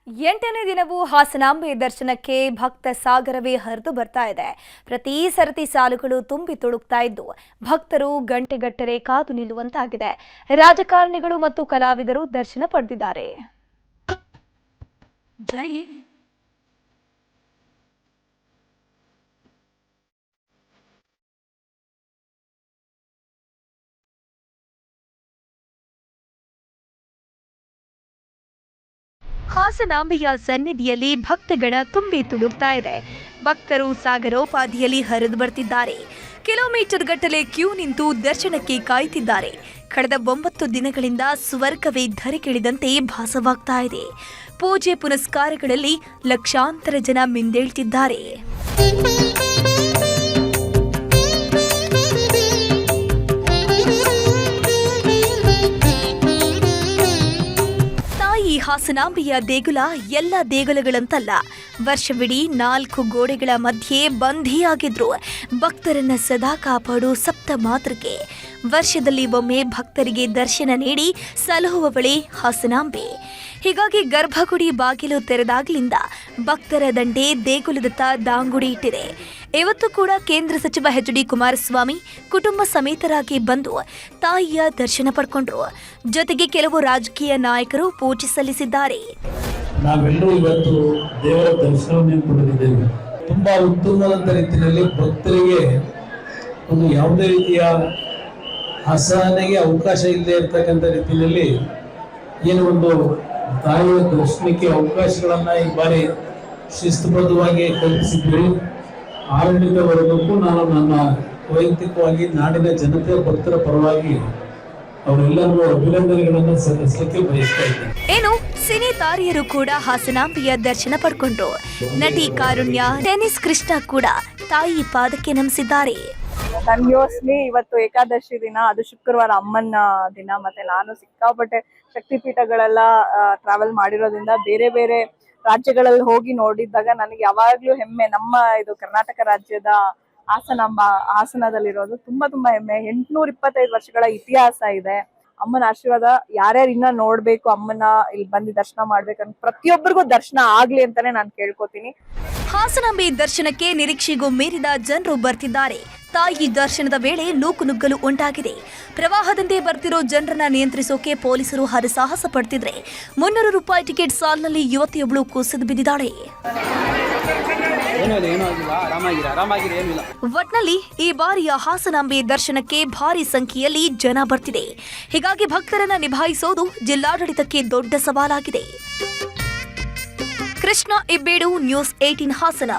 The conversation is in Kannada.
8ನೇ ದಿನವೂ ಹಾಸನಾಂಬೆ ದರ್ಶನಕ್ಕೆ ಭಕ್ತ ಸಾಗರವೇ ಹರಿದು ಬರ್ತಾ ಇದೆ. ಪ್ರತಿ ಸರತಿ ಸಾಲುಗಳು ತುಂಬಿ ತುಳುಕ್ತಾ ಇದ್ದು ಭಕ್ತರು ಗಂಟೆಗಟ್ಟಲೆ ಕಾದು ನಿಲ್ಲುವಂತಾಗಿದೆ. ರಾಜಕಾರಣಿಗಳು ಮತ್ತು ಕಲಾವಿದರು ದರ್ಶನ ಪಡೆದಿದ್ದಾರೆ. ಹಾಸನಾಂಬೆಯ ಸನ್ನಿಧಿಯಲ್ಲಿ ಭಕ್ತಗಣ ತುಂಬಿ ತುಳುಕ್ತಾ ಇದೆ. ಭಕ್ತರು ಸಾಗರೋಪಾದಿಯಲ್ಲಿ ಹರಿದು ಬರ್ತಿದ್ದಾರೆ. ಕಿಲೋಮೀಟರ್ ಗಟ್ಟಲೆ ಕ್ಯೂ ನಿಂತು ದರ್ಶನಕ್ಕೆ ಕಾಯ್ತಿದ್ದಾರೆ. ಕಳೆದ 9 ದಿನಗಳಿಂದ ಸ್ವರ್ಗವೇ ಧರೆಗಿಳಿದಂತೆ ಭಾಸವಾಗ್ತಾ ಇದೆ. ಪೂಜೆ ಪುನಸ್ಕಾರಗಳಲ್ಲಿ ಲಕ್ಷಾಂತರ ಜನ ಮಿಂದೇಳ್ತಿದ್ದಾರೆ. ಈ ಹಾಸನಾಂಬೆಯ ದೇಗುಲ ಎಲ್ಲ ದೇಗುಲಗಳಂತಲ್ಲ. ವರ್ಷವಿಡೀ 4 ಗೋಡೆಗಳ ಮಧ್ಯೆ ಬಂಧಿಯಾಗಿದ್ರು ಭಕ್ತರನ್ನ ಸದಾ ಕಾಪಾಡು ಸಪ್ತ ಮಾತೃಕೆ. ವರ್ಷದಲ್ಲಿ ಒಮ್ಮೆ ಭಕ್ತರಿಗೆ ದರ್ಶನ ನೀಡಿ ಸಲಹುವವಳೆ ಹಾಸನಾಂಬೆ. ಹೀಗಾಗಿ ಗರ್ಭಗುಡಿ ಬಾಗಿಲು ತೆರೆದಾಗಲಿಂದ ಭಕ್ತರ ದಂಡೆ ದೇಗುಲದತ್ತ ದಾಂಗುಡಿ ಇಟ್ಟಿದೆ. ಇವತ್ತು ಕೂಡ ಕೇಂದ್ರ ಸಚಿವ ಎಚ್.ಡಿ. ಕುಮಾರಸ್ವಾಮಿ ಕುಟುಂಬ ಸಮೇತರಾಗಿ ಬಂದು ತಾಯಿಯ ದರ್ಶನ ಪಡ್ಕೊಂಡ್ರು. ಜೊತೆಗೆ ಕೆಲವು ರಾಜಕೀಯ ನಾಯಕರು ಪೂಜೆ ಸಲ್ಲಿಸಿದ್ದಾರೆ. ನಾವೆಲ್ಲರೂ ಇವತ್ತು ದೇವರ ದರ್ಶನವನ್ನು ಪಡೆದಿದ್ದೇವೆ. ತುಂಬಾ ಉತ್ತಮವಾದ ರೀತಿಯಲ್ಲಿ ಭಕ್ತರಿಗೆ ಒಂದು ಯಾವುದೇ ರೀತಿಯ ಅಸಹನೆಗೆ ಅವಕಾಶ ಇಲ್ಲದೆ ಇರತಕ್ಕಂಥ ರೀತಿಯಲ್ಲಿ ಏನು ಒಂದು ತಾಯಿಯ ದರ್ಶನಕ್ಕೆ ಅವಕಾಶಗಳನ್ನ ಈ ಬಾರಿ ಶಿಸ್ತುಬದ್ಧವಾಗಿ ಕಲ್ಪಿಸಿದ್ವಿ. ಆಡಳಿತ ವರ್ಗಕ್ಕೂ ನಾನು ನನ್ನ ವೈಯಕ್ತಿಕವಾಗಿ ನಾಡಿನ ಜನತೆಯ ಭಕ್ತರ ಪರವಾಗಿ ಅವರೆಲ್ಲರಿಗೂ ಅಭಿನಂದನೆಗಳನ್ನು ಸಲ್ಲಿಸಲಿಕ್ಕೆ ಬಯಸ್ತಾ ಇದ್ದೇನೆ. ಏನು ಸಿನಿ ತಾರೆಯರು ಕೂಡ ಹಾಸನಾಂಬೆಯ ದರ್ಶನ ಪಡ್ಕೊಂಡ್ರು. ನಟಿ ಕಾರುಣ್ಯ, ಟೆನಿಸ್ ಕೃಷ್ಣ ಕೂಡ ತಾಯಿ ಪಾದಕ್ಕೆ ನಮಿಸಿದ್ದಾರೆ. ಕನ್ಯೋಸ್ಲಿ ಇವತ್ತು ಏಕಾದಶಿ ದಿನ, ಅದು ಶುಕ್ರವಾರ ಅಮ್ಮನ ದಿನ. ಮತ್ತೆ ನಾನು ಸಿಕ್ಕಾಪಟ್ಟೆ ಶಕ್ತಿಪೀಠಗಳೆಲ್ಲ ಟ್ರಾವೆಲ್ ಮಾಡಿರೋದ್ರಿಂದ ಬೇರೆ ಬೇರೆ ರಾಜ್ಯಗಳಲ್ಲಿ ಹೋಗಿ ನೋಡಿದ್ದಾಗ ನನಗೆ ಯಾವಾಗ್ಲೂ ಹೆಮ್ಮೆ. ನಮ್ಮ ಇದು ಕರ್ನಾಟಕ ರಾಜ್ಯದ ಹಾಸನದಲ್ಲಿರೋದು ತುಂಬಾ ಹೆಮ್ಮೆ. 825 ವರ್ಷಗಳ ಇತಿಹಾಸ ಇದೆ. ಅಮ್ಮನ ಆಶೀರ್ವಾದ ಯಾರ್ಯಾರು ಇನ್ನ ನೋಡ್ಬೇಕು, ಅಮ್ಮನ ಇಲ್ಲಿ ಬಂದು ದರ್ಶನ ಮಾಡ್ಬೇಕಂತ ಪ್ರತಿಯೊಬ್ಬರಿಗೂ ದರ್ಶನ ಆಗ್ಲಿ ಅಂತಾನೆ ನಾನು ಕೇಳ್ಕೊತೀನಿ. ಹಾಸನಾಂಬೆ ದರ್ಶನಕ್ಕೆ ನಿರೀಕ್ಷೆಗೂ ಮೀರಿದ ಜನರು ಬರ್ತಿದ್ದಾರೆ. ತಾಯಿ ದರ್ಶನದ ವೇಳೆ ನೂಕುನುಗ್ಗಲು ಉಂಟಾಗಿದೆ. ಪ್ರವಾಹದಂತೆ ಬರ್ತಿರೋ ಜನರನ್ನ ನಿಯಂತ್ರಿಸೋಕೆ ಪೊಲೀಸರು ಹರಸಾಹಸ ಪಡ್ತಿದ್ರೆ 300 ರೂಪಾಯಿ ಟಿಕೆಟ್ ಸಾಲಿನಲ್ಲಿ ಯುವತಿಯೊಬ್ಬಳು ಕುಸಿದು ಬಿದ್ದಿದ್ದಾಳೆ. ಒಟ್ನಲ್ಲಿ ಈ ಬಾರಿಯ ಹಾಸನಾಂಬೆ ದರ್ಶನಕ್ಕೆ ಭಾರಿ ಸಂಖ್ಯೆಯಲ್ಲಿ ಜನ ಬರ್ತಿದೆ. ಹೀಗಾಗಿ ಭಕ್ತರನ್ನ ನಿಭಾಯಿಸೋದು ಜಿಲ್ಲಾಡಳಿತಕ್ಕೆ ದೊಡ್ಡ ಸವಾಲಾಗಿದೆ. ಕೃಷ್ಣ ಇಬ್ಬೇಡು, ನ್ಯೂಸ್ 18 ಹಾಸನ.